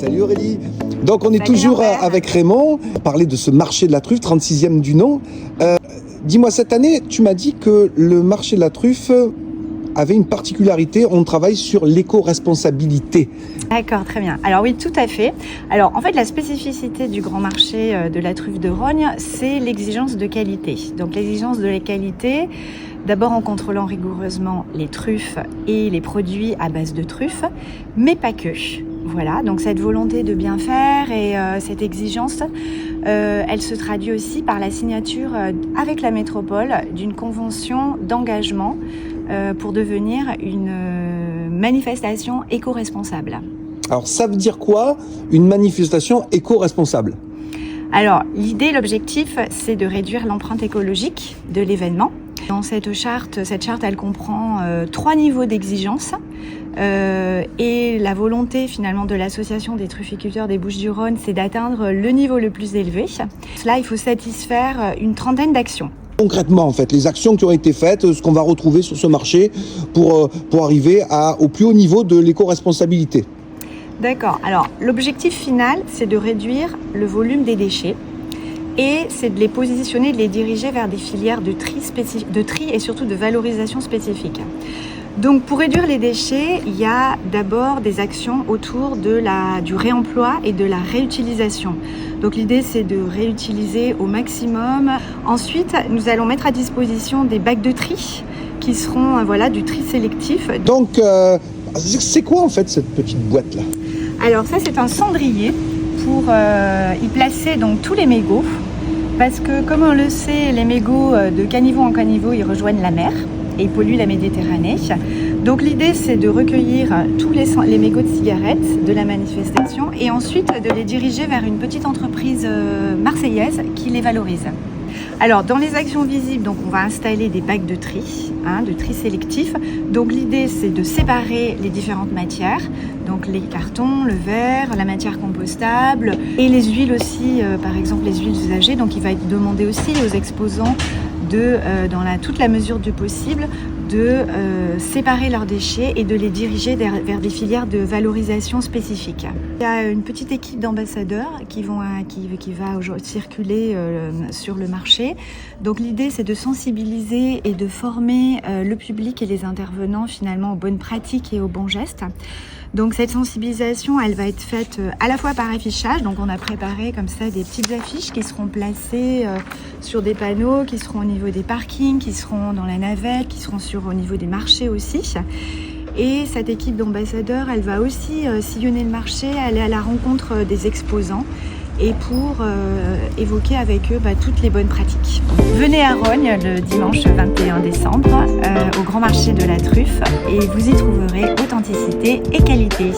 Salut Aurélie. Donc on est Salut toujours Lambert. avec Raymond, parler de ce marché de la truffe, 36e du nom. Dis-moi, cette année, tu m'as dit que le marché de la truffe avait une particularité, on travaille sur l'éco-responsabilité. D'accord, très bien. Alors oui, tout à fait. Alors en fait, la spécificité du grand marché de la truffe de Rognes, c'est l'exigence de qualité. Donc l'exigence de la qualité, d'abord en contrôlant rigoureusement les truffes et les produits à base de truffes, mais pas que. Voilà, donc cette volonté de bien faire et cette exigence, elle se traduit aussi par la signature avec la métropole d'une convention d'engagement pour devenir une manifestation éco-responsable. Alors ça veut dire quoi, une manifestation éco-responsable? Alors l'idée, l'objectif, c'est de réduire l'empreinte écologique de l'événement. Dans cette charte, elle comprend 3 niveaux d'exigence et la volonté finalement de l'association des trufficulteurs des Bouches-du-Rhône, c'est d'atteindre le niveau le plus élevé. Cela, il faut satisfaire une 30aine d'actions. Concrètement, en fait, les actions qui ont été faites, ce qu'on va retrouver sur ce marché pour arriver au plus haut niveau de l'éco-responsabilité. D'accord. Alors, l'objectif final, c'est de réduire le volume des déchets et c'est de les positionner, de les diriger vers des filières de tri et surtout de valorisation spécifique. Donc, pour réduire les déchets, il y a d'abord des actions autour du réemploi et de la réutilisation. Donc, l'idée, c'est de réutiliser au maximum. Ensuite, nous allons mettre à disposition des bacs de tri qui seront du tri sélectif. Donc, c'est quoi en fait cette petite boîte-là? Alors ça, c'est un cendrier pour y placer donc tous les mégots. Parce que, comme on le sait, les mégots de caniveau en caniveau, ils rejoignent la mer et ils polluent la Méditerranée. Donc l'idée, c'est de recueillir tous les mégots de cigarettes de la manifestation et ensuite de les diriger vers une petite entreprise marseillaise qui les valorise. Alors, dans les actions visibles, donc, on va installer des bacs de tri sélectif. Donc, l'idée, c'est de séparer les différentes matières. Donc, les cartons, le verre, la matière compostable et les huiles aussi, par exemple, les huiles usagées. Donc, il va être demandé aussi aux exposants dans toute la mesure du possible, de séparer leurs déchets et de les diriger vers des filières de valorisation spécifiques. Il y a une petite équipe d'ambassadeurs qui va circuler sur le marché. Donc l'idée, c'est de sensibiliser et de former le public et les intervenants finalement aux bonnes pratiques et aux bons gestes. Donc cette sensibilisation, elle va être faite à la fois par affichage. Donc on a préparé comme ça des petites affiches qui seront placées sur des panneaux, qui seront au niveau des parkings, qui seront dans la navette, qui seront au niveau des marchés aussi. Et cette équipe d'ambassadeurs, elle va aussi sillonner le marché, aller à la rencontre des exposants et pour évoquer avec eux toutes les bonnes pratiques. Venez à Rognes le dimanche 21 décembre au grand marché de la truffe et vous y trouverez authenticité et qualité.